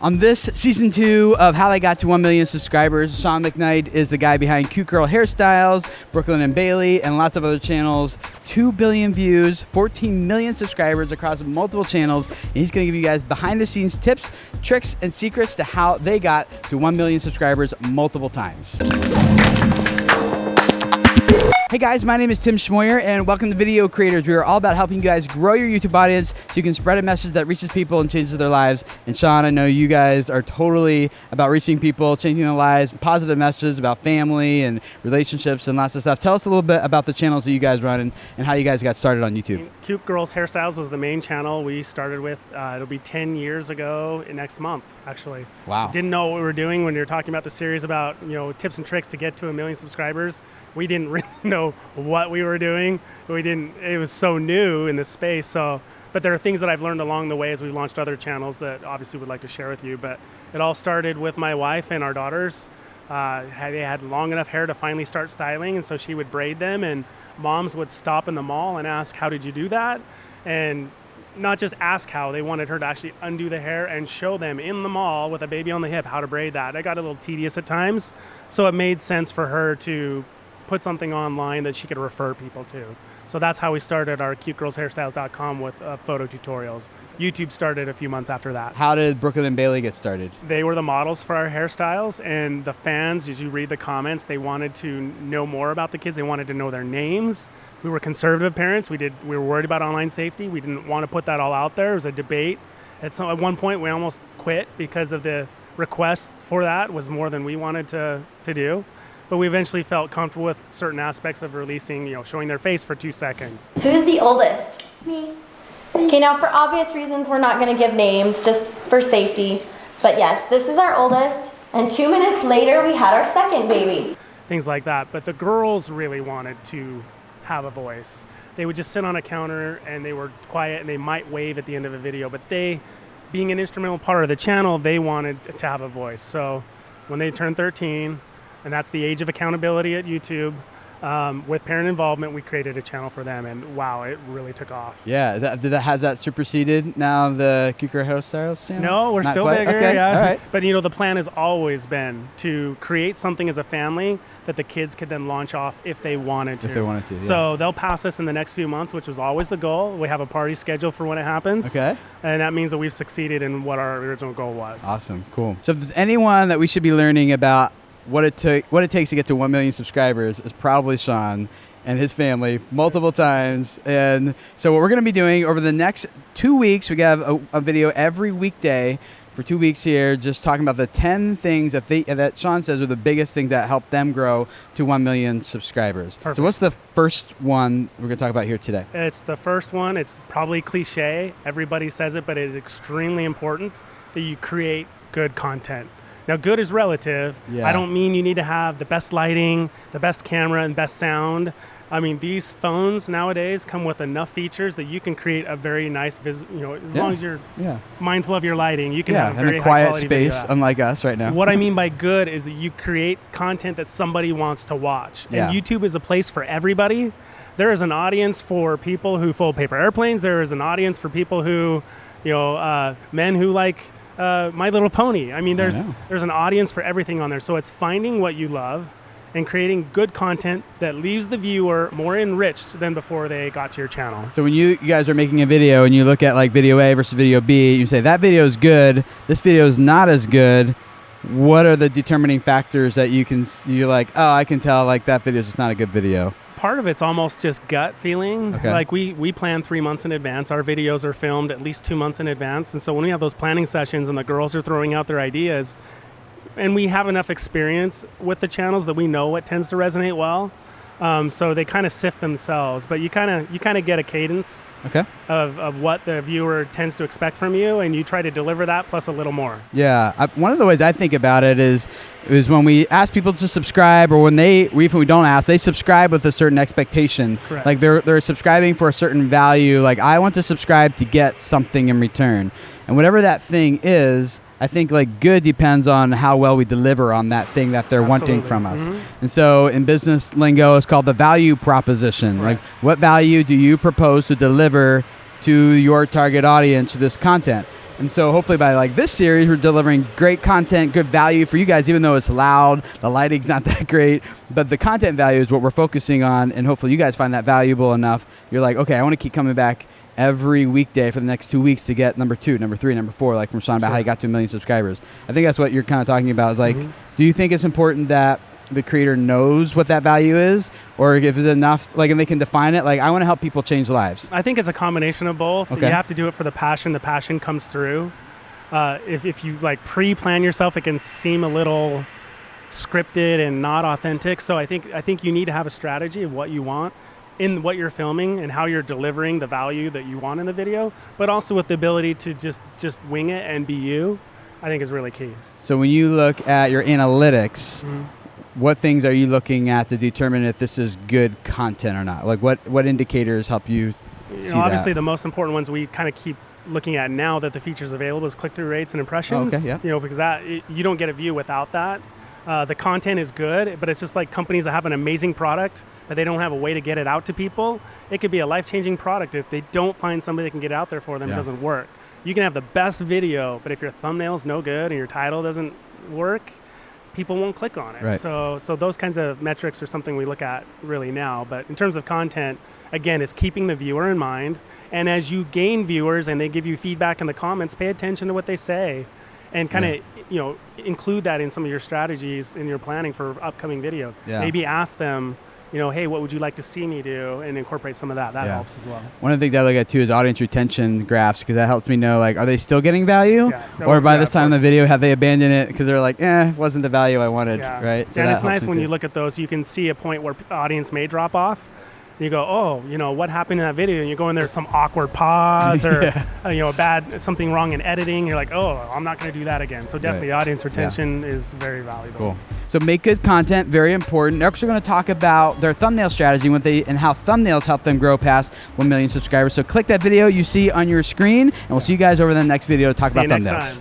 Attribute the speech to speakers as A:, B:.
A: On this season 2 of How I Got to 1 Million Subscribers, Shaun McKnight is the guy behind Cute Girl Hairstyles, Brooklyn and Bailey, and lots of other channels. 2 billion views, 14 million subscribers across multiple channels, and he's gonna give you guys behind the scenes tips, tricks, and secrets to how they got to 1 million subscribers multiple times. Hey guys, my name is Tim Schmoyer and welcome to Video Creators. We are all about helping you guys grow your YouTube audience so you can spread a message that reaches people and changes their lives. And Shaun, I know you guys are totally about reaching people, changing their lives, positive messages about family and relationships and lots of stuff. Tell us a little bit about the channels that you guys run and how you guys got started on YouTube.
B: Cute Girls Hairstyles was the main channel we started with. It'll be 10 years ago next month, actually.
A: Wow.
B: Didn't know what we were doing when you were talking about the series about, tips and tricks to get to 1 million subscribers. We didn't really know what we were doing. It was so new in the space. But there are things that I've learned along the way as we launched other channels that obviously would like to share with you. But it all started with my wife and our daughters. They had long enough hair to finally start styling, and so she would braid them, and moms would stop in the mall and ask, how did you do that? And not just ask how, they wanted her to actually undo the hair and show them in the mall with a baby on the hip how to braid that. It got a little tedious at times, so it made sense for her to put something online that she could refer people to. So that's how we started our cutegirlshairstyles.com with photo tutorials. YouTube started a few months after that.
A: How did Brooklyn and Bailey get started?
B: They were the models for our hairstyles, and the fans, as you read the comments, they wanted to know more about the kids. They wanted to know their names. We were conservative parents. We were worried about online safety. We didn't want to put that all out there. It was a debate. At one point, we almost quit because of the requests for that was more than we wanted to do. But we eventually felt comfortable with certain aspects of releasing, showing their face for 2 seconds.
C: Who's the oldest?
D: Me.
C: Okay, now for obvious reasons, we're not gonna give names, just for safety. But yes, this is our oldest, and 2 minutes later, we had our second baby.
B: Things like that, but the girls really wanted to have a voice. They would just sit on a counter and they were quiet and they might wave at the end of a video, but they, being an instrumental part of the channel, they wanted to have a voice. So when they turned 13, and that's the age of accountability at YouTube. With parent involvement, we created a channel for them, and wow, it really took off.
A: Yeah, has that superseded now the Cute Girl Hairstyles channel?
B: No, we're
A: Not
B: still
A: quite?
B: bigger,
A: Okay.
B: yeah.
A: All right.
B: But the plan has always been to create something as a family that the kids could then launch off if they wanted to.
A: If they wanted to, yeah.
B: So they'll pass us in the next few months, which was always the goal. We have a party scheduled for when it happens.
A: Okay.
B: And that means that we've succeeded in what our original goal was.
A: Awesome, cool. So if there's anyone that we should be learning about what it takes to get to 1 million subscribers is probably Shaun and his family multiple times. And so what we're going to be doing over the next 2 weeks, we have a video every weekday for 2 weeks here, just talking about the 10 things that Shaun says are the biggest thing that helped them grow to 1 million subscribers.
B: Perfect.
A: So what's the first one we're going to talk about here today?
B: It's the first one. It's probably cliche. Everybody says it, but it is extremely important that you create good content. Now, good is relative.
A: Yeah.
B: I don't mean you need to have the best lighting, the best camera, and best sound. I mean, these phones nowadays come with enough features that you can create a very nice, as long as you're mindful of your lighting, you can have a very
A: in a quiet
B: high quality
A: space, unlike us right now.
B: What I mean by good is that you create content that somebody wants to watch.
A: Yeah.
B: And YouTube is a place for everybody. There is an audience for people who fold paper airplanes. There is an audience for people who, men who like My Little Pony. I mean, there's an audience for everything on there. So it's finding what you love and creating good content that leaves the viewer more enriched than before they got to your channel.
A: So when you guys are making a video and you look at like video A versus video B, you say that video is good, this video is not as good. What are the determining factors that you're like, oh, I can tell like that video is just not a good video?
B: Part of it's almost just gut feeling.
A: Okay.
B: Like we plan 3 months in advance. Our videos are filmed at least 2 months in advance. And so when we have those planning sessions and the girls are throwing out their ideas, and we have enough experience with the channels that we know what tends to resonate well. So they kind of sift themselves, but you kind of get a cadence of what the viewer tends to expect from you, and you try to deliver that plus a little more.
A: Yeah, one of the ways I think about it is when we ask people to subscribe, or if we don't ask, they subscribe with a certain expectation.
B: Correct.
A: Like they're subscribing for a certain value. Like I want to subscribe to get something in return, and whatever that thing is, I think like good depends on how well we deliver on that thing that they're wanting from us. Mm-hmm. And so in business lingo, it's called the value proposition. Right. Like what value do you propose to deliver to your target audience with this content? And so hopefully by like this series, we're delivering great content, good value for you guys, even though it's loud, the lighting's not that great, but the content value is what we're focusing on, and hopefully you guys find that valuable enough. You're like, okay, I want to keep coming back every weekday for the next 2 weeks to get number 2, number 3, number 4, like from Shaun about how you got to 1 million subscribers. I think that's what you're kind of talking about is like, do you think it's important that the creator knows what that value is, or if it's enough, like, and they can define it? Like, I want to help people change lives.
B: I think it's a combination of both.
A: Okay.
B: You have to do it for the passion comes through. If you like pre-plan yourself, it can seem a little scripted and not authentic. So I think you need to have a strategy of what you want in what you're filming and how you're delivering the value that you want in the video, but also with the ability to just wing it and be you, I think is really key.
A: So when you look at your analytics, what things are you looking at to determine if this is good content or not? Like what indicators help you see
B: obviously
A: that?
B: the most important ones we kind of keep looking at now that the feature's available is click-through rates and impressions.
A: Oh, okay, yeah.
B: You know, because you don't get a view without that. The content is good, but it's just like companies that have an amazing product, but they don't have a way to get it out to people. It could be a life-changing product. If they don't find somebody that can get it out there for them, it doesn't work. You can have the best video, but if your thumbnail's no good and your title doesn't work, people won't click on it.
A: Right.
B: So those kinds of metrics are something we look at really now. But in terms of content, again, it's keeping the viewer in mind. And as you gain viewers and they give you feedback in the comments, pay attention to what they say and kind of include that in some of your strategies in your planning for upcoming videos. Maybe ask them, hey, what would you like to see me do, and incorporate some of that. That helps as well.
A: One of the things I look at too is audience retention graphs, because that helps me know, like, are they still getting value? Or by this time in the video, have they abandoned it because they're like, it wasn't the value I wanted, right? So
B: and it's nice when you look at those, you can see a point where audience may drop off. You go, oh, what happened in that video? And you go in, there's some awkward pause or something wrong in editing. You're like, oh, I'm not going to do that again. So definitely audience retention is very valuable.
A: Cool. So make good content, very important. Next, we're going to talk about their thumbnail strategy and how thumbnails help them grow past 1 million subscribers. So click that video you see on your screen, and we'll see you guys over the next video to talk about thumbnails.